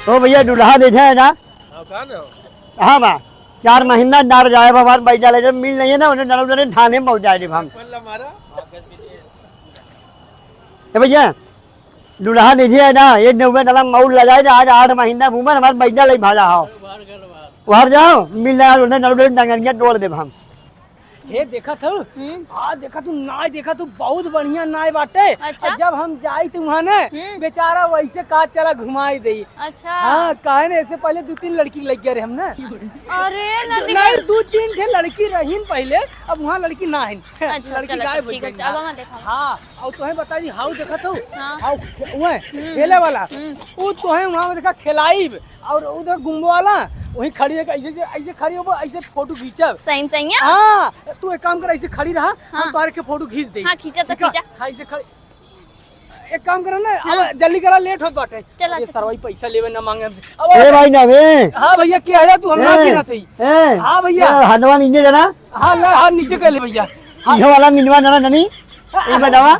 तो भैया दूल्हा देखे है ना। हाँ बा 4 महीना डर जाए भगवान बैठा ले जब मिल नहीं है ना उन्हें नरम थाने में पहुँचा दे हम। भैया दूल्हा देखिए है ना ये नौवे नलम मऊल लगाए ना आज 8 महीना घूमन हमारे बैठा ले भाजा हो बाहर जाओ मिल रहा उन्हें नरम डंगरिया तोड़ दे हम। हे देखा था आज देखा तू नाय देखा तू बहुत बढ़िया नाय बाटे। अच्छा? जब हम जाई तू वहाँ ने बेचारा वैसे काज चला घुमाई दे। अच्छा हाँ काहे ने ऐसे पहले 2-3 लड़की लग गए हमने। अरे नहीं 2-3 थे लड़की रही पहले अब वहाँ लड़की ना है। अच्छा, लड़की गायब हो गई। हाँ और तुम्हें बता दी हाउ देखा था हाउ खेले वाला वो तुम्हें वहाँ देखा खिलाइब और उधर घूमने वाला वही खड़ी है ऐसे खड़ी हो ऐसे फोटो खींचब। सही सही है। हाँ तू एक काम कर ऐसे खड़ी रहा हम तार के फोटो खींच दे। हाँ खींचा तो खींचा। हाँ ऐसे खड़ी एक काम करा ना अब जल्दी करा लेट होत बाटे। चला ये सरवाई पैसा लेवे ना मांगे ए भाई ना बे। हाँ भैया क्या है तू हमरा के ना थई। हाँ भैया हनवा नीचे जाना। हाँ ले हां नीचे कर ले भैया। ये वाला मिलवा जाना नहीं ये बतावा।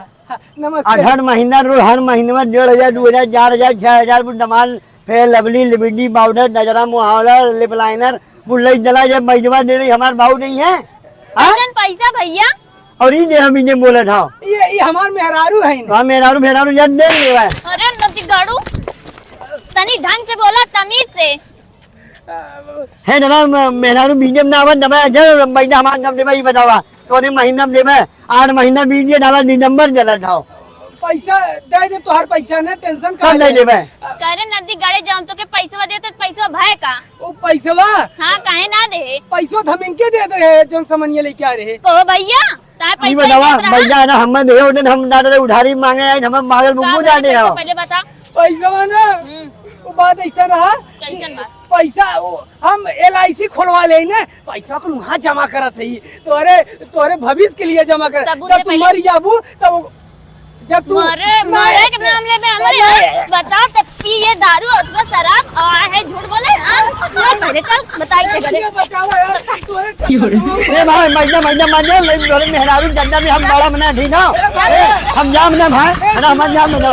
नमस्कार। हर महीना रोज हर महीने में 1500 2000 4000 6000 डमाल फिर लवली लिबिडी पाउडर नजरा मुहावरा लिप लाइनर बुल्ले जला जब मजमा दे रही हमारे भाव नहीं है। पैसा भैया और ये हम इन्हें बोला था ये हमार मेहरारू है। हाँ मेहरारू याद दे रही है। अरे नदी गाड़ू तनी ढंग से बोला तमीज से है ना मेहरारू मीडियम ना आवन दबा जब महीना हमारा नाम दे भाई बतावा तो महीना में दे 8 महीना वीडियो डाला नंबर जला था पैसा दे दे तो हर पैसा ने टेंशन कर ले दे करे नदी गाड़े जाम तो के पैसा दे तो पैसा भाई का ओ पैसा हाँ काहे ना दे पैसा हम इनके दे रहे जो समझिए लेके आ रहे को भैया तार पैसा बतावा भैया ना हम दे उन्हें हम दादा उधारी मांगे हम मांगल मुंह जाने हो पहले बता पैसा ना वो बात ऐसा रहा कैसन बात पैसा हम LIC खोलवा ले ना पैसा तो वहाँ जमा करत है तोरे भविष्य के लिए जमा कर जब तू मर जाबू तब जब तू मरे के मामले में हमारे बता तब पी ये दारू और तो शराब और है झूठ बोले पहले चल बताइए बचावा यार ए भाई महीना ले मेहरारू जन्नत में हम बड़ा मना ठीक ना हम जाम ना भाई है ना हम जाम ना